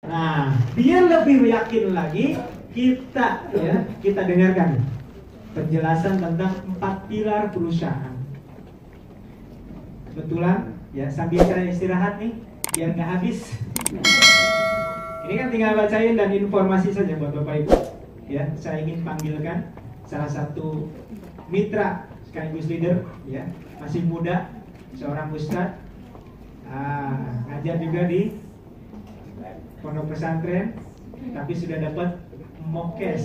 Nah, biar lebih yakin lagi, kita dengarkan penjelasan tentang 4 pilar perusahaan. Kebetulan ya sambil saya istirahat nih, biar nggak habis. Ini kan tinggal bacain dan informasi saja buat Bapak Ibu. Ya, saya ingin panggilkan salah satu mitra sekaligus leader, ya, masih muda, seorang ustadz, ngajar juga di pondok pesantren, tapi sudah dapat mokes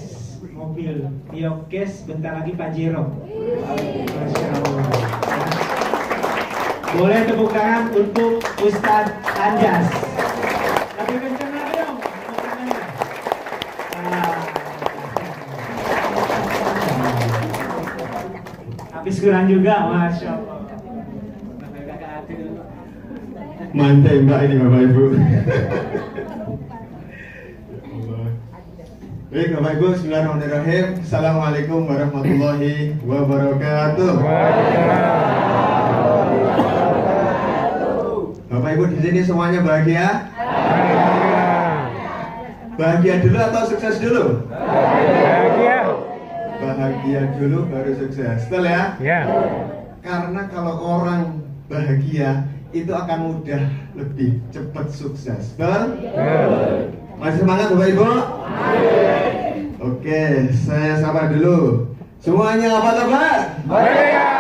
mobil Diokes, bentar lagi Pajero. Masya Allah. Boleh tepuk tangan untuk Ustadz Anjas. Lebih kencang lagi dong tepuk tangannya. Habis kurang juga, Masya Allah. Mantai Mbak ini Bapak Ibu. Baik Bapak Ibu, bismillahirrahmanirrahim. Assalamualaikum warahmatullahi wabarakatuh. Bapak Ibu di sini semuanya bahagia? Bahagia dulu atau sukses dulu? Bahagia. Bahagia dulu baru sukses. Betul ya? Ya. Karena kalau orang bahagia itu akan mudah lebih cepat sukses. Betul? Masih semangat Bapak Ibu? Oke, saya sapa dulu. Semuanya apa kabar? Merdeka.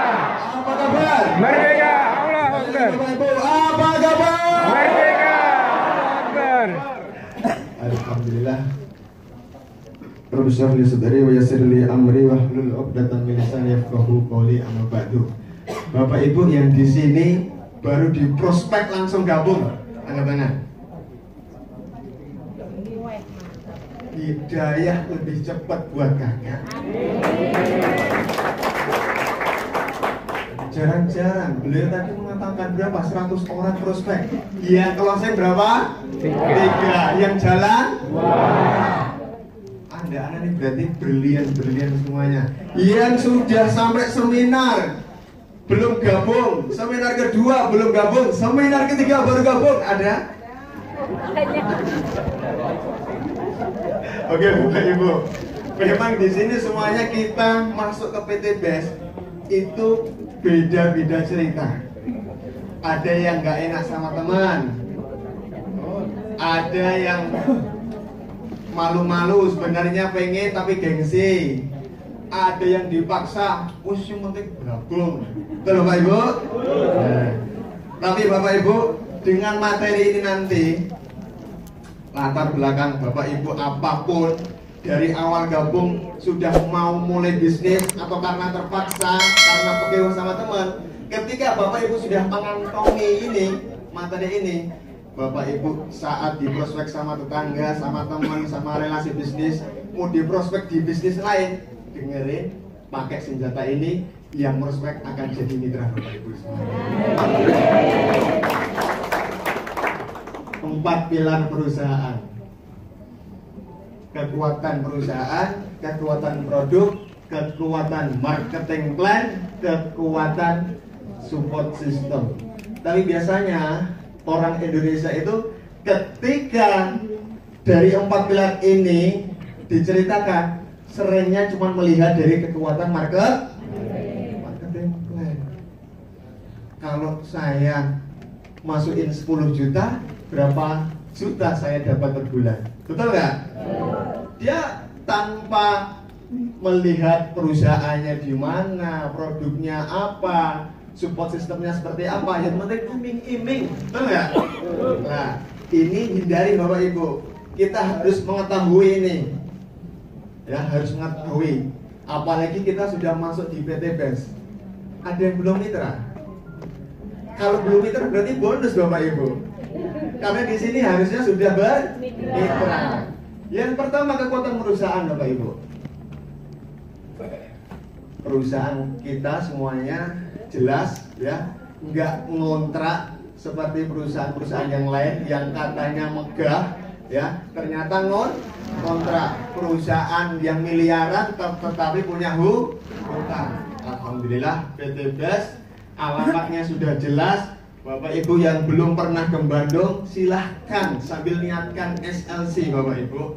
Apa kabar? Merdeka. Allah Akbar. Bapak Ibu, apa kabar? Merdeka. Allah Akbar. Alhamdulillah. Rabbi shrah li sadri wa yassir li amri wahlul 'uqdatam min lisani yafqahu qawli, amma ba'du. Bapak Ibu yang di sini baru di prospek langsung gabung, angkat tangan. Hidayah lebih cepat buat kakak. Jarang-jarang beliau tadi mengatakan berapa? 100 orang prospek. Yang closing berapa? 3. Yang jalan? 2. Anda ini berarti brilian semuanya. Yang sudah sampai seminar belum gabung, seminar kedua belum gabung, seminar ketiga baru gabung, ada? Oke Bapak Ibu, memang di sini semuanya kita masuk ke PT BES itu beda-beda cerita. Ada yang nggak enak sama teman, ada yang malu-malu sebenarnya pengen tapi gengsi, ada yang dipaksa, yang penting gabung. Betul Bapak Ibu? Nah, tapi Bapak Ibu dengan materi ini nanti latar belakang Bapak Ibu apapun, dari awal gabung sudah mau mulai bisnis atau karena terpaksa, karena pekewa sama teman, ketika Bapak Ibu sudah mengantongi ini materi ini, Bapak Ibu saat di prospek sama tetangga, sama teman, sama relasi bisnis, mau di prospek di bisnis lain, dengerin, pakai senjata ini, yang prospek akan jadi mitra Bapak Ibu semua. 4 pilar perusahaan. Kekuatan perusahaan, kekuatan produk, kekuatan marketing plan, kekuatan support system. Tapi biasanya orang Indonesia itu ketika dari 4 pilar ini diceritakan, seringnya cuma melihat dari kekuatan marketing plan. Kalau saya masukin 10 juta, berapa juta saya dapat per bulan? Betul nggak? Dia tanpa melihat perusahaannya di mana, produknya apa, support sistemnya seperti apa, yang penting iming-iming, betul nggak? Nah, ini hindari Bapak Ibu. Kita harus mengetahui ini, ya harus mengetahui. Apalagi kita sudah masuk di PT BES. Ada yang belum mitra? Kalau belum mitra berarti bonus Bapak Ibu. Karena di sini harusnya sudah bermitra. Yang pertama kekuatan perusahaan Bapak Ibu. Perusahaan kita semuanya jelas ya, nggak ngontrak seperti perusahaan-perusahaan yang lain yang katanya megah ya, ternyata ngontrak. Perusahaan yang miliaran tetapi punya hutang. Alhamdulillah PT BES alamatnya sudah jelas, Bapak Ibu yang belum pernah ke Bandung, silahkan sambil niatkan SLC Bapak Ibu.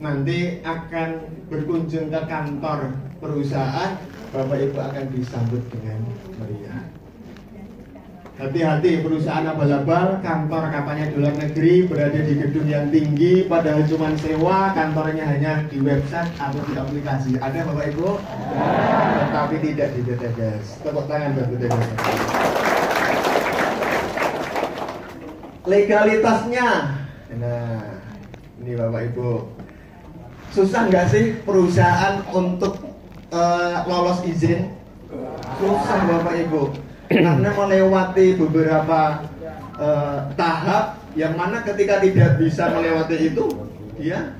Nanti akan berkunjung ke kantor perusahaan, Bapak Ibu akan disambut dengan meriah. Hati-hati, perusahaan abal-abal, kantor katanya di luar negeri, berada di gedung yang tinggi, padahal cuma sewa, kantornya hanya di website atau di aplikasi. Ada Bapak Ibu? Tetapi tidak di TTBS. Tepuk tangan buat TTBS. Legalitasnya, nah ini Bapak Ibu, susah nggak sih perusahaan untuk lolos izin? Susah Bapak Ibu, karena melewati beberapa tahap yang mana ketika tidak bisa melewati itu, dia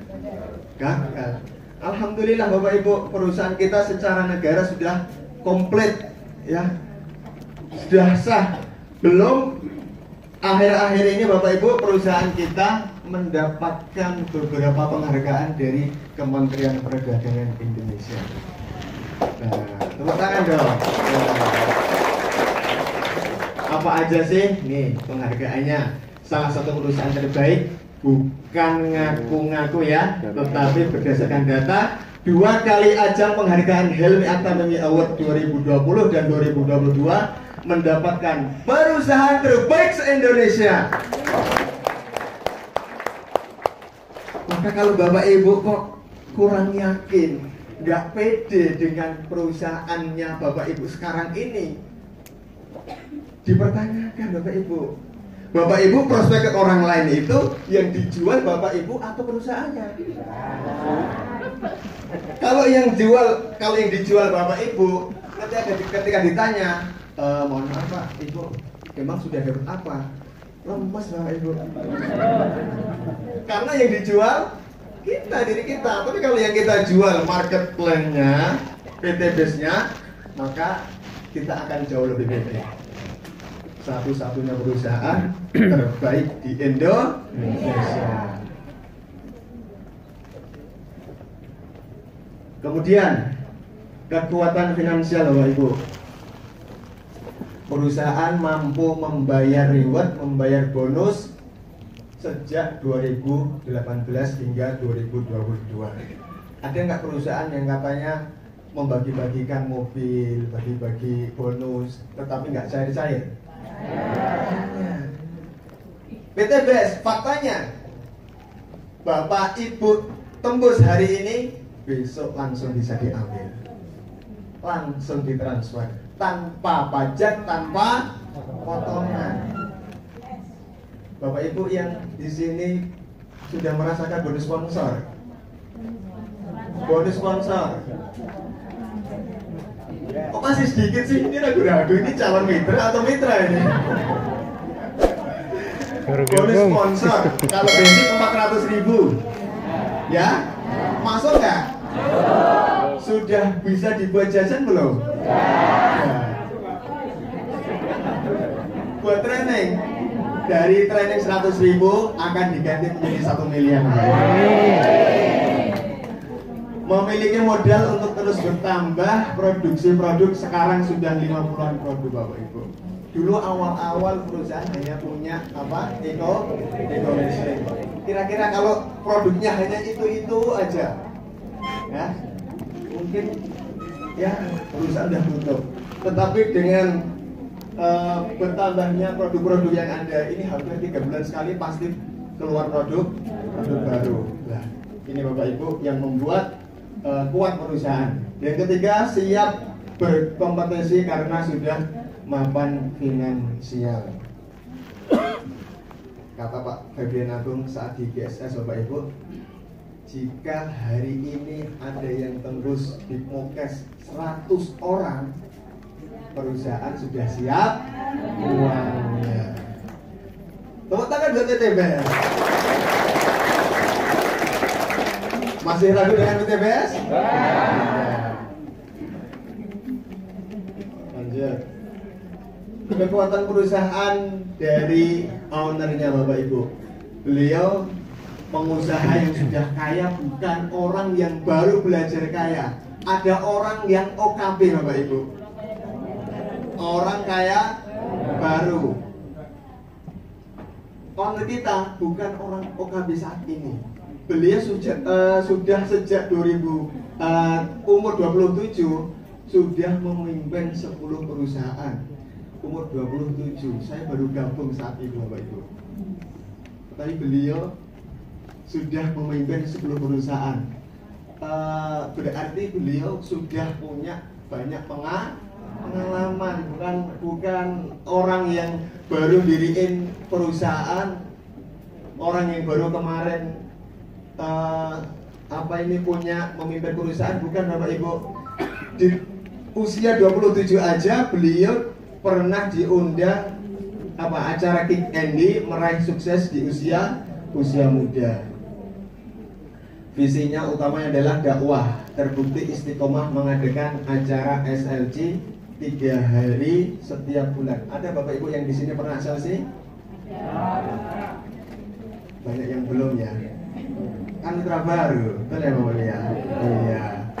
gagal. Alhamdulillah Bapak Ibu, perusahaan kita secara negara sudah komplit, ya, sudah sah. Belum akhir-akhir ini Bapak Ibu, perusahaan kita mendapatkan beberapa penghargaan dari Kementerian Perdagangan Indonesia. Nah, tepuk tangan dong. Apa aja sih? Nih penghargaannya. Salah satu perusahaan terbaik, bukan ngaku-ngaku ya, tetapi berdasarkan data, 2 kali ajang penghargaan Helmi Academy Award 2020 dan 2022 mendapatkan perusahaan terbaik se-Indonesia. Maka kalau Bapak Ibu kok kurang yakin, nggak pede dengan perusahaannya Bapak Ibu sekarang ini, dipertanyakan Bapak Ibu. Bapak Ibu prospek ke orang lain itu yang dijual Bapak Ibu atau perusahaannya? Kalau yang dijual Bapak Ibu, ketika ditanya, mohon maaf Pak, Ibu emang sudah dapat apa? Lemes Bapak Ibu. Karena yang dijual kita, diri kita. Tapi kalau yang kita jual market plan-nya, PTBS-nya, maka kita akan jauh lebih pede. Satu-satunya perusahaan terbaik di Indonesia. Kemudian kekuatan finansial Bapak Ibu. Perusahaan mampu membayar reward, membayar bonus sejak 2018 hingga 2022. Ada nggak perusahaan yang katanya membagi-bagikan mobil, bagi-bagi bonus, tetapi nggak cair-cair? PTBS, faktanya Bapak Ibu tembus hari ini, besok langsung bisa diambil, langsung ditransfer, tanpa pajak, tanpa potongan. Bapak Ibu yang di sini sudah merasakan bonus sponsor. Bonus sponsor. Kok masih sedikit sih? Ini ragu-ragu, ini calon mitra atau mitra ini? Bonus sponsor. Kalau bensin 400.000, ya, masuk nggak? Sudah bisa dibuat jajan belum? Buat training. Dari training 100.000 akan diganti menjadi 1 miliar. Memiliki modal untuk terus bertambah, produksi produk sekarang sudah 50-an produk Bapak Ibu. Dulu awal-awal perusahaan hanya punya apa? Eco listrik. Kira-kira kalau produknya hanya itu aja, ya mungkin ya perusahaan sudah tutup. Tetapi dengan bertambahnya produk-produk yang ada ini, hampir 3 bulan sekali pasti keluar produk baru. Nah, ini Bapak Ibu yang membuat kuat perusahaan. Yang ketiga, siap berkompetisi karena sudah mapan finansial. Kata Pak Fabian Agung saat di GSS Bapak Ibu, jika hari ini ada yang tembus di Mokes 100 orang, perusahaan sudah siap uangnya. Tepuk tangan buat PTBS. Masih ragu dengan PTBS? Lanjut. Kekuatan perusahaan dari ownernya Bapak Ibu. Beliau pengusaha yang sudah kaya, bukan orang yang baru belajar kaya. Ada orang yang OKB Bapak Ibu. Orang kaya baru. owner kita bukan orang OKB saat ini. Beliau sudah sejak umur 27 sudah memimpin 10 perusahaan. Umur 27, saya baru gabung saat itu Bapak Ibu. Tapi beliau sudah memimpin 10 perusahaan. Berarti beliau sudah punya banyak pengalaman, bukan orang yang baru diriin perusahaan, orang yang baru kemarin punya memimpin perusahaan, bukan Bapak Ibu. Di usia 27 aja beliau pernah diundang acara Kick Andy, meraih sukses di usia muda. Visinya utamanya adalah dakwah, terbukti istiqomah mengadakan acara SLC 3 hari setiap bulan. Ada Bapak Ibu yang di sini pernah SLC? Banyak yang belum ya. Kan mitra baru, betul ya Bapak ya? Iya.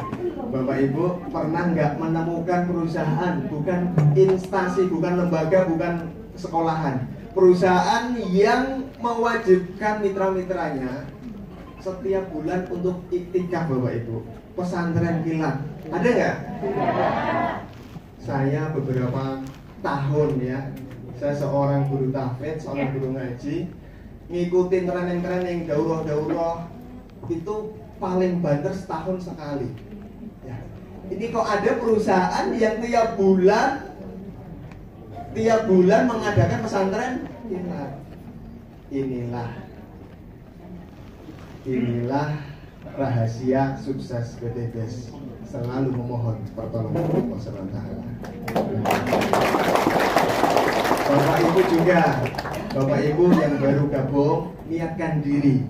Bapak Ibu pernah nggak menemukan perusahaan, bukan instansi, bukan lembaga, bukan sekolahan, perusahaan yang mewajibkan mitra-mitranya setiap bulan untuk iktikaf Bapak Ibu, pesantren kilat, ada nggak? Saya beberapa tahun ya, saya seorang guru tahfidz, seorang guru ngaji, ngikutin training daurah itu paling banter setahun sekali. Ya. Ini kok ada perusahaan yang tiap bulan mengadakan pesantren kilat. Inilah rahasia sukses PTBes. Selalu memohon pertolongan Allah SWT. Bapak Ibu juga, Bapak Ibu yang baru gabung, niatkan diri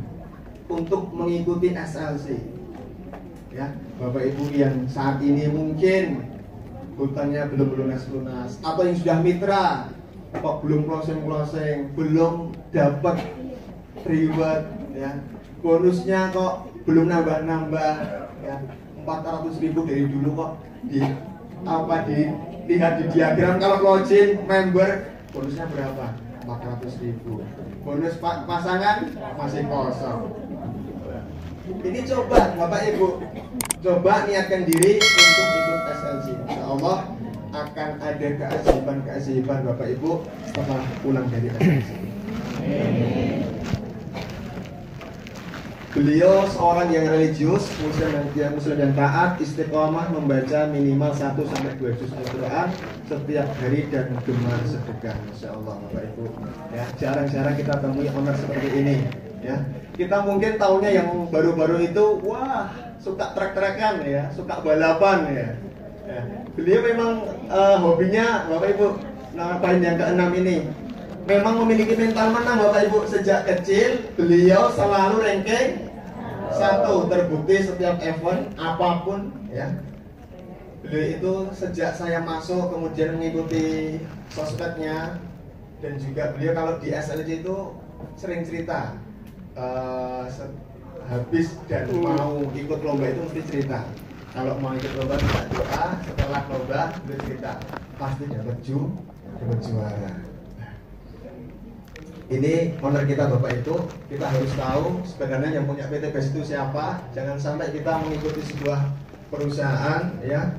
untuk mengikuti SLC. Ya, Bapak Ibu yang saat ini mungkin hutangnya belum lunas, atau yang sudah mitra kok belum closing, belum dapat reward, ya, bonusnya kok belum nambah, ya, 400.000 dari dulu kok dilihat di diagram. Kalau closing member bonusnya berapa? 400.000. Bonus pasangan masih kosong. Ini coba Bapak Ibu, coba niatkan diri untuk ikut SLC. Insya Allah akan ada keajaiban Bapak Ibu setelah pulang dari SLC. Beliau seorang yang religius, muslim dan taat, istiqomah membaca minimal 1-2 juz Al-Quran setiap hari dan gemar sedekah. Masya Allah Bapak Ibu. Ya, jarang-jarang kita temui owner seperti ini. Ya, kita mungkin tahunya yang baru-baru itu, wah, suka trek-trekan ya, suka balapan ya. Ya. Beliau memang hobinya Bapak Ibu, poin yang ke-6 ini, memang memiliki mental menang Bapak Ibu. Sejak kecil beliau selalu ranking 1, terbukti setiap event apapun ya. Beliau itu sejak saya masuk kemudian mengikuti sosmednya, dan juga beliau kalau di SLC itu sering cerita, habis dan mau ikut lomba itu mesti cerita. Kalau mau ikut lomba tidak doa, setelah lomba beliau cerita pasti dapat juara. Ini owner kita Bapak itu, kita harus tahu sebenarnya yang punya PTBes itu siapa. Jangan sampai kita mengikuti sebuah perusahaan ya,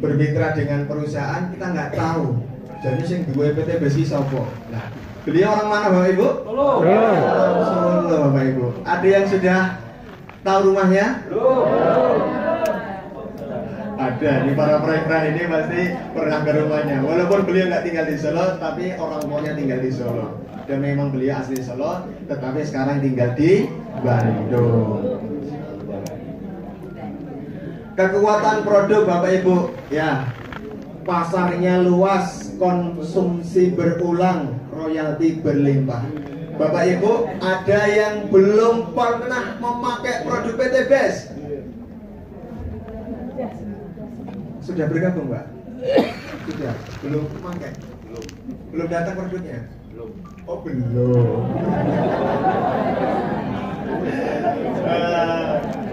bermitra dengan perusahaan kita nggak tahu. Jadi sing duwe PTBes iki sapa? Nah, beliau orang mana Bapak Ibu? Solo. Solo Bapak Ibu. Ada yang sudah tahu rumahnya? Ada, di para proyek ini pasti pernah ke rumahnya. Walaupun beliau nggak tinggal di Solo, tapi orang tuanya tinggal di Solo. Dan memang beliau asli Solo, tetapi sekarang tinggal di Bandung. Kekuatan produk Bapak Ibu, ya, pasarnya luas, konsumsi berulang, royalti berlimpah. Bapak Ibu, ada yang belum pernah memakai produk PTBes? Sudah bergabung Mbak? Sudah? Belum memakai? Belum datang produknya? Belum. Oh belum.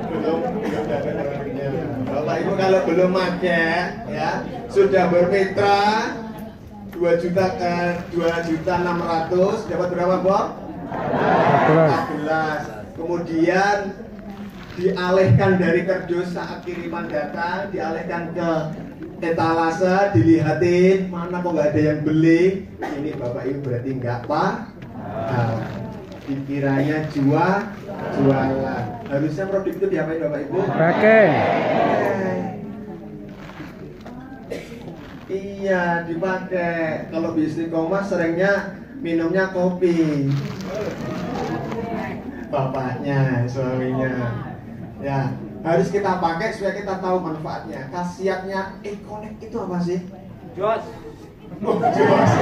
Belum datang produknya. Bapak Ibu kalau belum pakai ya, sudah bermitra, 2.600.000 dapat berapa, Bob? 14. Kemudian dialihkan dari kardus saat kiriman data, dialihkan ke etalase, dilihatin mana kok nggak ada yang beli. Ini Bapak Ibu berarti nggak dikiranya jualan. Harusnya produk itu diapain Bapak Ibu? Pakai. Iya, dipakai. Kalau di Istiqomah seringnya minumnya kopi. Bapaknya, suaminya. Ya, harus kita pakai supaya kita tahu manfaatnya. Khasiatnya Connect itu apa sih? Jos. Oh, jos.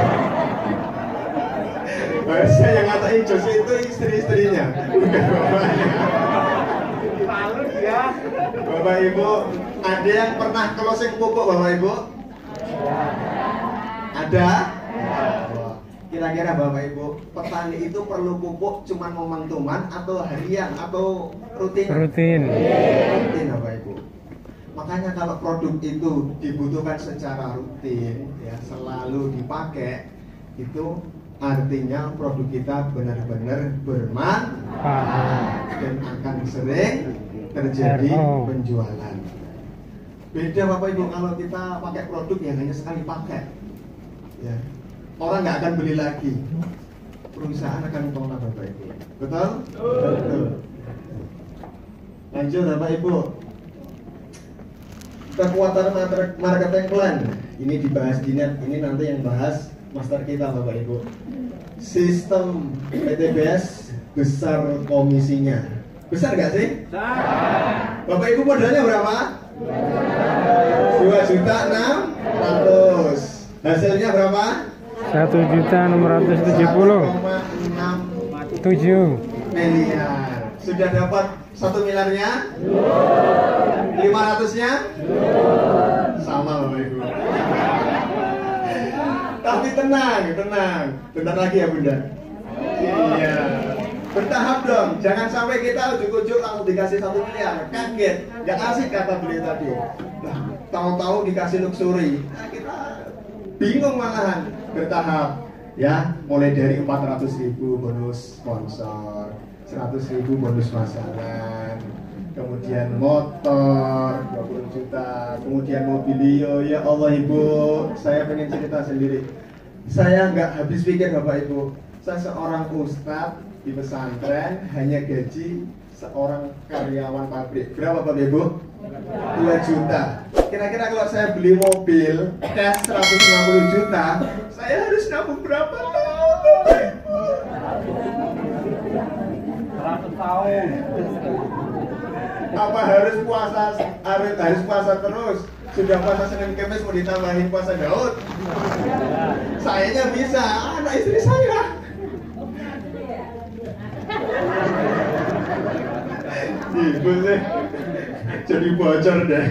Harusnya yang ngatain jos itu istri-istrinya, bukan bapaknya. Malu dia. Bapak Ibu, ada yang pernah closing pupuk Bapak Ibu? Ada? Kira-kira Bapak Ibu, petani itu perlu pupuk cuman momentuman atau harian atau rutin? Rutin. Rutin Bapak Ibu. Makanya kalau produk itu dibutuhkan secara rutin, ya selalu dipakai, itu artinya produk kita benar-benar bermanfaat dan akan sering terjadi penjualan. Beda Bapak Ibu kalau kita pakai produk yang hanya sekali pakai, ya orang nggak akan beli lagi, perusahaan akan tolak Bapak Ibu. Betul? Betul. Lanjut Bapak Ibu. Kekuatan marketing plan ini dibahas di net, ini nanti yang bahas master kita Bapak Ibu. Sistem PTBS besar komisinya. Besar nggak sih? Besar. Bapak Ibu modalnya berapa? 2.600.000. Hasilnya berapa? 1.670.7 miliar. Sudah dapat 1 miliarnya? 500-nya? Sama Bapak Ibu. Tapi tenang. Bentar lagi ya Bunda. Iya. Bertahap dong. Jangan sampai kita ujuk-ujuk langsung dikasih 1 miliar. Kaget. Gak asik kata beliau tadi. Nah, tahu-tahu dikasih luxury. Nah, kita bingung malahan. Bertahap. Ya, mulai dari 400.000 bonus sponsor, 100.000 bonus pasangan, kemudian motor 20 juta, kemudian mobilio. Ya Allah Ibu, saya pengen cerita sendiri. Saya nggak habis pikir Bapak Ibu. Saya seorang ustadz di pesantren hanya gaji seorang karyawan pabrik. Berapa Bapak Ibu? 2 juta. Kira-kira kalau saya beli mobil cash 150 juta, saya harus nabung berapa tahun? 100 tahun. Apa harus puasa terus? Sudah puasa Senin Kamis mau ditambahin puasa Daud? Sayanya bisa, anak istri saya. Ibu sih jadi bocor deh.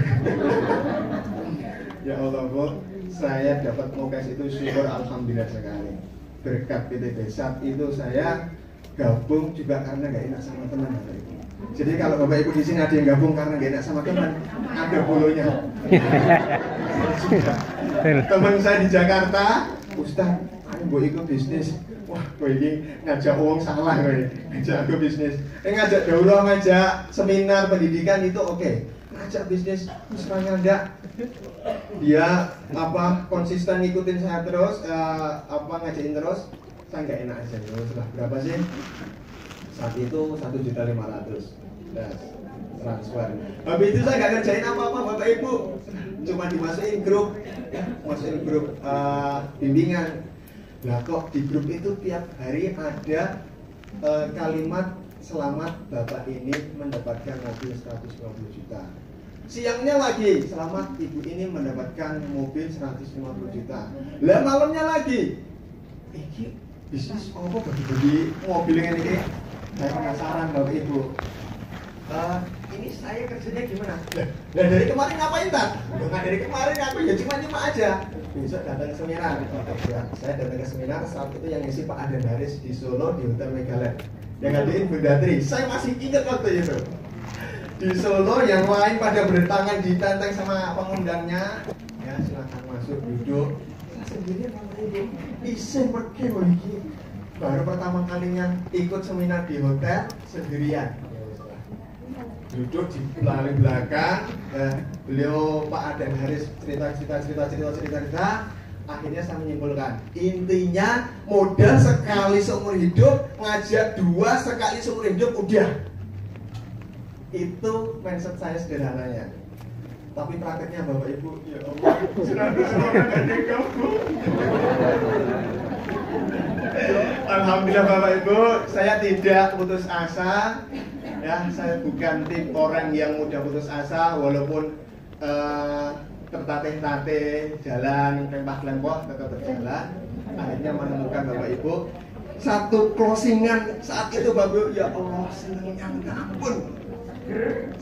Ya Allah Bu, saya dapat mukes itu syukur alhamdulillah sekali. Berkat PTB saat itu saya gabung juga karena nggak enak sama teman Bapak Ibu. Jadi kalau Bapak Ibu di sini ada yang gabung karena nggak enak sama teman, ada bolonya. Teman saya di Jakarta, Ustaz, aku ikut bisnis. Wah, gue ini ngajak uang salah gue, ngajak aku bisnis. Ngajak daurah, ngajak seminar pendidikan itu oke. Ngajak bisnis, misalnya enggak. Dia konsisten ngikutin saya terus, ngajakin terus. Saya nggak enak aja. Setelah berapa sih? Saat itu 1.500.000. Transfer. Habis itu saya nggak kerjain apa-apa Bapak Ibu. Cuma dimasukin grup, masukin grup bimbingan. Nah kok di grup itu tiap hari ada kalimat selamat Bapak ini mendapatkan mobil 150 juta. Siangnya lagi selamat Ibu ini mendapatkan mobil 150 juta. Lah malamnya lagi ini bisnis apa bagi-bagi mobil ini? Saya penasaran Bapak Ibu. Ini saya kerjanya gimana? Lah dari kemarin ngapain tak? Bukan dari kemarin aku ya cuma nyimak aja. Besok datang ke seminar. Ya, saya datang ke seminar saat itu yang ngisi Pak Aden Haris di Solo di Hotel Megaland. Yang ngadain Bunda Tri. Saya masih ingat waktu itu. Di Solo yang lain pada bertangan ditenteng sama pengundangnya. Ya silakan masuk duduk. sendirian Bapak Ibu. Iseng pergi lagi. Baru pertama kalinya ikut seminar di hotel sendirian. Duduk di belakang, beliau Pak Aden Haris cerita. Akhirnya saya menyimpulkan, intinya modal sekali seumur hidup, ngajak dua sekali seumur hidup udah. Itu mindset saya sederhananya. Tapi prakteknya Bapak Ibu, ya Allah, 100 orang ada kamu. Alhamdulillah Bapak Ibu, saya tidak putus asa. Ya, saya bukan tipe orang yang mudah putus asa, walaupun tertatih-tatih jalan lempah-lempah tetap berjalan. Akhirnya menemukan Bapak Ibu satu closingan saat itu Bapak Ibu, ya Allah, senangnya minta ampun.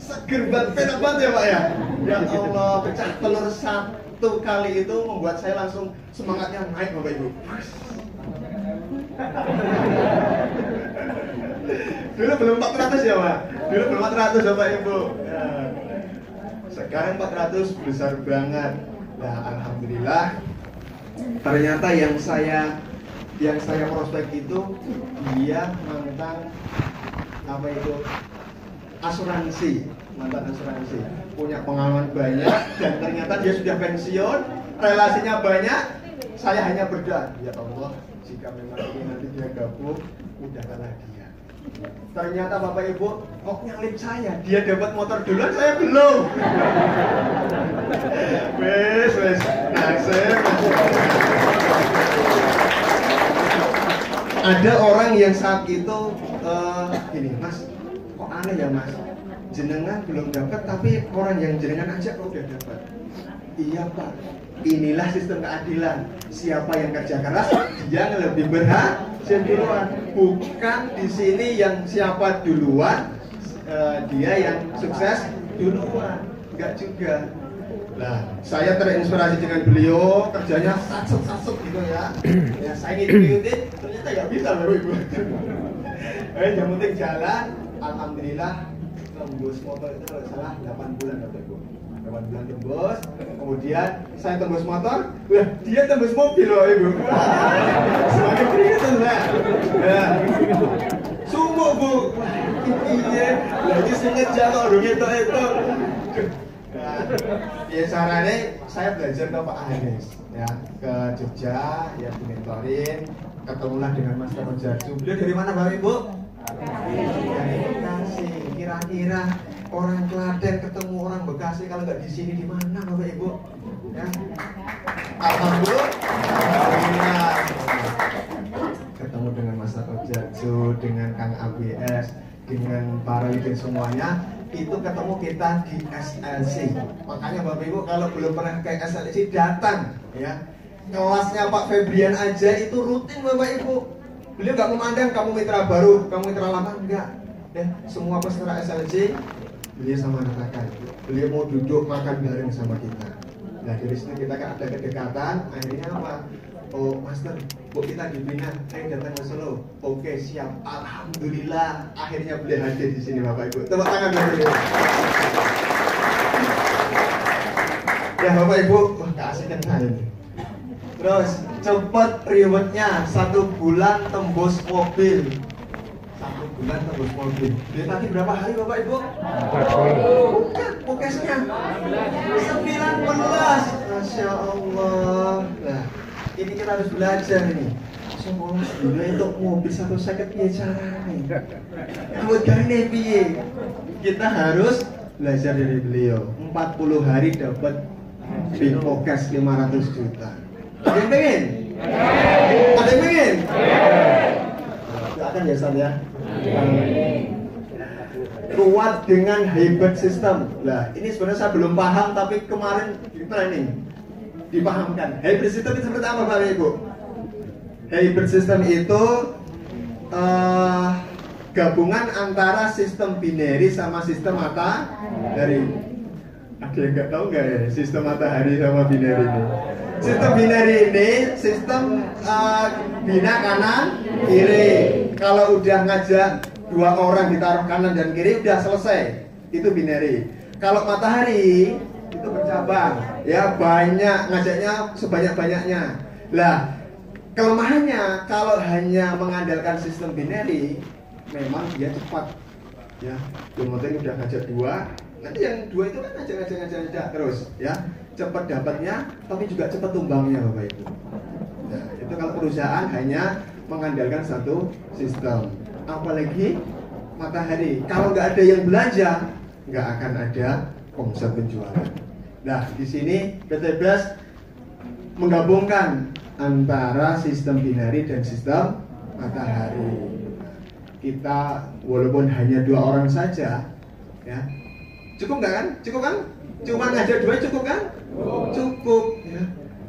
Seger banget ya Pak ya. Ya Allah, pecah telur satu kali itu membuat saya langsung semangatnya naik Bapak Ibu. Dulu belum 400 ya Pak. Dulu belum 400 Bapak Ibu. Ya. Sekarang 400 besar banget. Nah, alhamdulillah. Ternyata yang saya prospek itu dia mantan apa itu? Asuransi, mantan asuransi, punya pengalaman banyak dan ternyata dia sudah pensiun, relasinya banyak. Saya hanya berdoa, ya Allah, jika memang ini nanti dia gabung, udahkanlah dia. Ternyata Bapak Ibu kok nyalip saya, dia dapat motor duluan, saya belum. Wes, nasib. Ada orang yang saat itu gini, Mas, kok aneh ya Mas, jenengan belum dapat tapi orang yang jenengan ajak kok udah dapat. Iya Pak, inilah sistem keadilan. Siapa yang kerja keras dia yang lebih berhasil duluan. Bukan di sini yang siapa duluan dia yang sukses duluan. Enggak juga. Nah, saya terinspirasi dengan beliau, kerjanya satset gitu ya. Ya saya ngikutin, ternyata nggak bisa Bapak Ibu. Yang penting jalan. Alhamdulillah tembus motor itu kalau salah 8 bulan Bapak Ibu. 8 bulan tembus, kemudian saya tembus motor, dia tembus mobil Bapak Ibu. Semakin keringetan lah. Ya. Sumuk Bu. Iya, lagi sengaja jalo dong itu. Ya caranya saya belajar ke Pak Anies ya, ke Jogja ya, dimentorin, ketemulah dengan Mas Tano Jarju. Beliau dari mana Bapak Ibu? Dari Bekasi. Kira-kira orang Klaten ketemu orang Bekasi kalau nggak di sini di mana Bapak Ibu? Ya. Alhamdulillah. Ketemu dengan Mas Tano Jarju, dengan Kang ABS, dengan para leader semuanya. Itu ketemu kita di SLC. Makanya Bapak Ibu kalau belum pernah ke SLC datang ya. Kelasnya Pak Febrian aja itu rutin Bapak Ibu. Beliau nggak memandang kamu mitra baru, kamu mitra lama, enggak. Ya, semua peserta SLC beliau sama katakan. Beliau mau duduk makan bareng sama kita. Nah dari situ kita kan ada kedekatan. Akhirnya apa? Oh Master, Bu kita dibina, ayo datang ke Solo. Oke siap, alhamdulillah. Akhirnya beliau hadir di sini Bapak Ibu. Tepuk tangan Bapak Ibu. Ya Bapak Ibu, wah keasikan saya ini. Terus cepet rewardnya 1 bulan tembus mobil. 1 bulan tembus mobil. Dia tadi berapa hari Bapak Ibu? 40. Pokesnya 19. Masya Allah. Nah, ini kita harus belajar ini. Semua dulu untuk mobil 1 second piye caranya. Buat gane piye? Kita harus belajar dari beliau. 40 hari dapat big pokes 500 juta. Ada yang pengen? Ada yang pengen? Doakan ya Ustaz ya. Kuat dengan hybrid system. Nah, ini sebenarnya saya belum paham tapi kemarin di training dipahamkan. Hybrid system itu seperti apa Bapak Ibu? Hybrid system itu gabungan antara sistem binary sama sistem matahari. Ada yang nggak tahu nggak ya sistem matahari sama binary ini? Sistem binary ini sistem bina kanan kiri. Kalau udah ngajak 2 orang ditaruh kanan dan kiri udah selesai. Itu binary. Kalau matahari itu bercabang, ya banyak ngajaknya sebanyak-banyaknya. Lah, kelemahannya kalau hanya mengandalkan sistem binary, memang dia cepat. Ya, yang penting udah ngajak 2, nanti yang 2 itu kan ngajak terus, ya. Cepat dapatnya, tapi juga cepat tumbangnya, Bapak Ibu. Nah, itu kalau perusahaan hanya mengandalkan satu sistem. Apalagi matahari, kalau nggak ada yang belanja, nggak akan ada omset penjualan. Nah, di sini PT Blast menggabungkan antara sistem binary dan sistem matahari. Kita walaupun hanya 2 orang saja, ya, cukup nggak kan? Cukup kan? Cuma ngajak 2 cukup kan? Cukup, ya.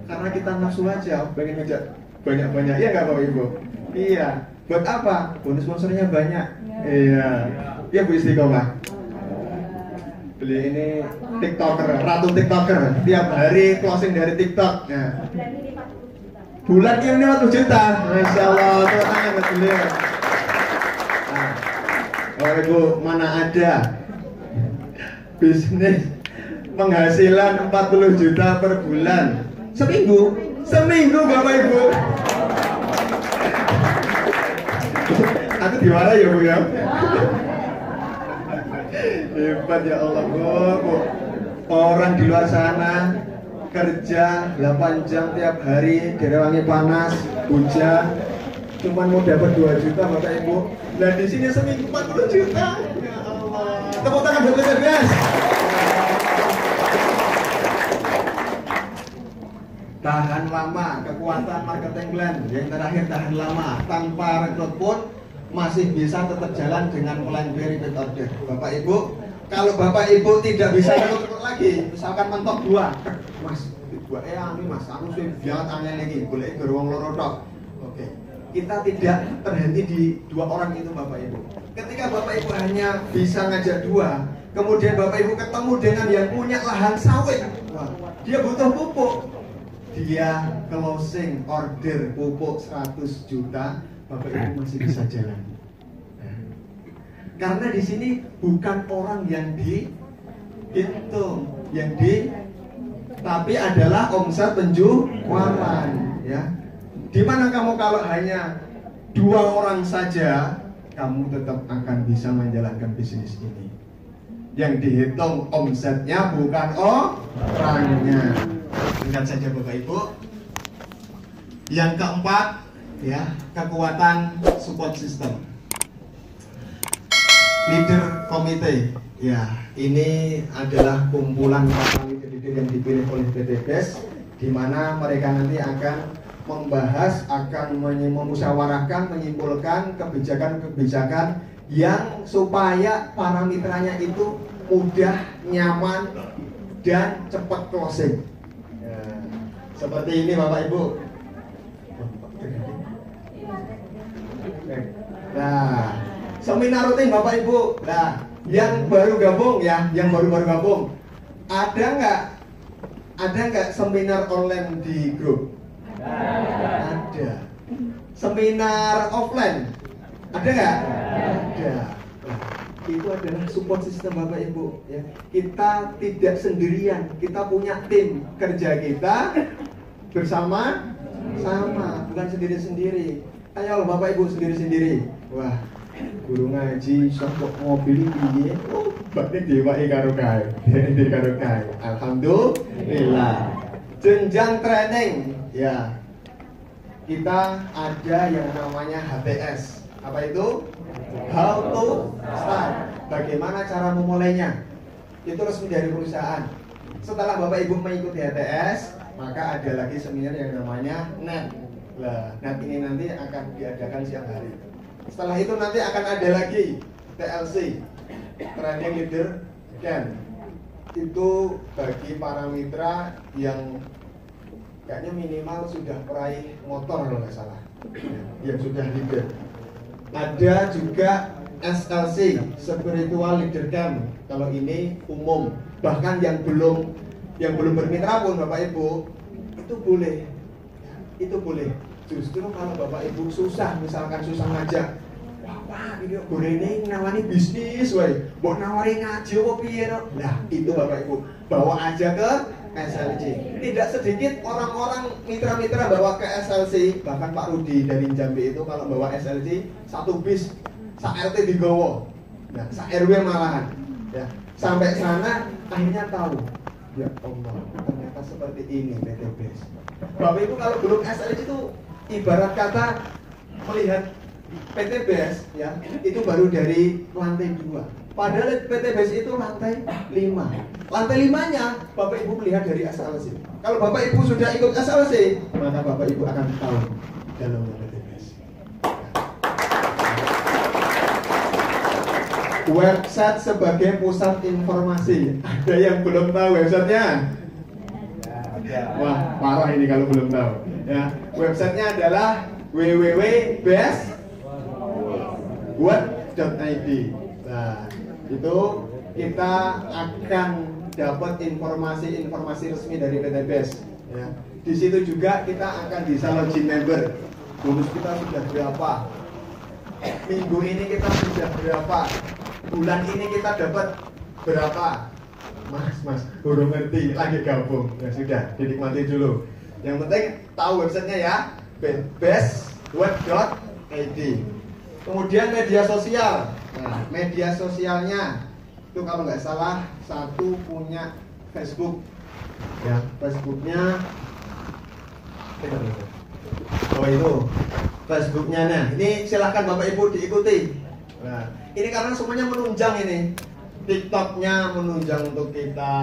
Karena kita nafsu aja, pengen ngajak banyak-banyak, ya nggak Bapak Ibu? Iya. Buat apa? Bonus sponsornya banyak. Iya. Ya Bu Istiqomah. Beli ini TikToker, ratu TikToker. Tiap hari closing dari TikTok. Nah. Bulan ini 50 juta. Masya Allah, tepuk tangan buat beliau. Nah, Bapak Ibu, mana ada bisnis penghasilan 40 juta per bulan seminggu Bapak Ibu. Aku dimana ya Bu ya? Hebat ya Allah Bu. Orang di luar sana kerja 8 jam tiap hari, direwangi panas, hujan, cuman mau dapat 2 juta Bapak Ibu. Nah di sini seminggu 40 juta. Ya Allah. Tepuk tangan buat PT Blast. Tahan lama, kekuatan marketing plan. Yang terakhir tahan lama, tanpa rekrut pun masih bisa tetap jalan dengan plan B repeat order. Bapak Ibu, kalau Bapak Ibu tidak bisa rekrut lagi, misalkan mentok 2, Mas, 2 ini Mas, aku sudah biar aneh lagi, boleh beruang loro tok. Oke, kita tidak terhenti di 2 orang itu Bapak Ibu. Ketika Bapak Ibu hanya bisa ngajak 2, kemudian Bapak Ibu ketemu dengan yang punya lahan sawit, wah, dia butuh pupuk. Dia closing order pupuk 100 juta, Bapak Ibu masih bisa jalan. Karena di sini bukan orang yang dihitung, tapi adalah omset penjualan, ya. Dimana kamu kalau hanya 2 orang saja, kamu tetap akan bisa menjalankan bisnis ini. Yang dihitung omsetnya bukan orangnya. Ingat saja Bapak Ibu. Yang keempat, ya, kekuatan support system. Leader komite, ya, ini adalah kumpulan para leader-leader yang dipilih oleh PT Blast, di mana mereka nanti akan membahas, akan memusyawarahkan, menyimpulkan kebijakan-kebijakan yang supaya para mitranya itu mudah, nyaman, dan cepat closing. Ya, seperti ini Bapak Ibu. Nah, seminar rutin Bapak Ibu. Nah, yang baru gabung ya, yang baru gabung, ada nggak seminar online di grup? Ada. Seminar offline ada nggak? Ada. Nah, itu adalah support system Bapak Ibu. Ya, kita tidak sendirian, kita punya tim kerja kita bersama, bukan sendiri-sendiri. Ayo Bapak Ibu sendiri-sendiri. Wah, guru ngaji sok mobil piye? Oh, bakne diwaki karo kae. Karo kae. Alhamdulillah. Jenjang training, ya. Kita ada yang namanya HTS. Apa itu? How to start. Bagaimana cara memulainya? Itu resmi dari perusahaan. Setelah Bapak Ibu mengikuti HTS, maka ada lagi seminar yang namanya NET. Nah, NET ini nanti akan diadakan siang hari. Setelah itu nanti akan ada lagi TLC, Training Leader Camp. Itu bagi para mitra yang kayaknya minimal sudah peraih motor kalau nggak salah, yang sudah leader. Ada juga SLC, Spiritual Leader Camp. Kalau ini umum, bahkan yang belum bermitra pun Bapak Ibu itu boleh. Justru kalau Bapak Ibu susah, misalkan susah ngajak, wah ini goreng nawani bisnis, woi, mau nawari ngaji apa piye? Nah itu Bapak Ibu bawa aja ke SLC. Tidak sedikit orang-orang mitra-mitra bawa ke SLC, bahkan Pak Rudi dari Jambi itu kalau bawa SLC satu bis sak RT digowo, nah, sak RW malahan. Ya, sampai sana akhirnya tahu, ya Allah, ternyata seperti ini PTBS. Bapak Ibu kalau belum SLC itu ibarat kata melihat PTBS ya, itu baru dari lantai 2. Padahal PTBS itu lantai 5. Lantai 5-nya Bapak Ibu melihat dari SLC. Kalau Bapak Ibu sudah ikut SLC, maka Bapak Ibu akan tahu dalamnya PTBS. Website sebagai pusat informasi. Ada yang belum tahu websitenya? Wah, parah ini kalau belum tahu. Ya, websitenya adalah www.best.id. Nah, itu kita akan dapat informasi-informasi resmi dari PTBS. Ya. Di situ juga kita akan bisa login member. Bonus kita sudah berapa? Minggu ini kita sudah berapa? Bulan ini kita dapat berapa? Mas, belum ngerti, lagi gabung. Ya sudah, dinikmati dulu. Yang penting tahu websitenya ya, bestweb.id. Kemudian media sosial. Nah, media sosialnya itu kalau nggak salah satu punya Facebook. Ya, Facebooknya oh itu Facebooknya. Nah, ini silahkan Bapak Ibu diikuti. Nah, ini karena semuanya menunjang ini. TikToknya menunjang untuk kita,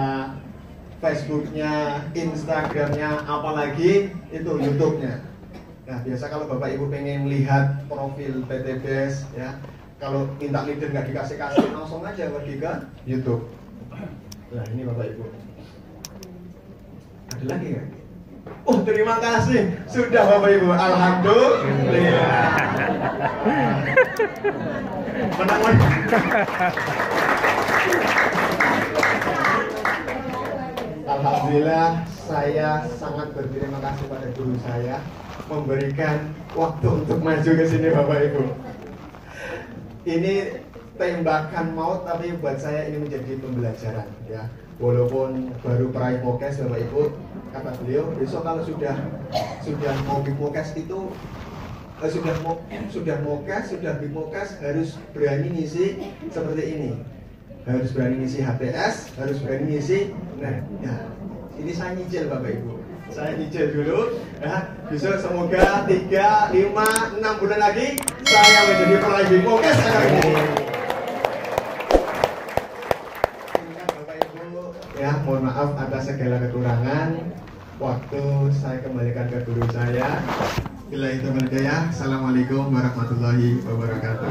Facebooknya, Instagramnya, apalagi itu YouTube-nya. Nah, biasa kalau Bapak Ibu pengen lihat profil PTBS ya, kalau minta leader nggak dikasih-kasih, langsung aja pergi ke YouTube. Nah, ini Bapak Ibu. Ada lagi nggak? Oh, terima kasih. Sudah Bapak Ibu. Alhamdulillah. Menang. Alhamdulillah, saya sangat berterima kasih pada guru saya memberikan waktu untuk maju ke sini Bapak Ibu. Ini tembakan maut, tapi buat saya ini menjadi pembelajaran ya. Walaupun baru peraih Mokes Bapak Ibu, kata beliau besok kalau sudah mau Bimokes itu sudah Mokes, sudah Bimokes harus berani ngisi seperti ini. Harus berani ngisi HTS, harus berani ngisi. Nah, ya, ini saya nyicil Bapak Ibu. Saya nyicil dulu. Ya, besok semoga 3, 5, 6 bulan lagi saya menjadi peraih Bimokes ini. Bapak Ibu, ya mohon maaf atas segala kekurangan. Waktu saya kembalikan ke guru saya. Bila itu berjaya. Assalamualaikum warahmatullahi wabarakatuh.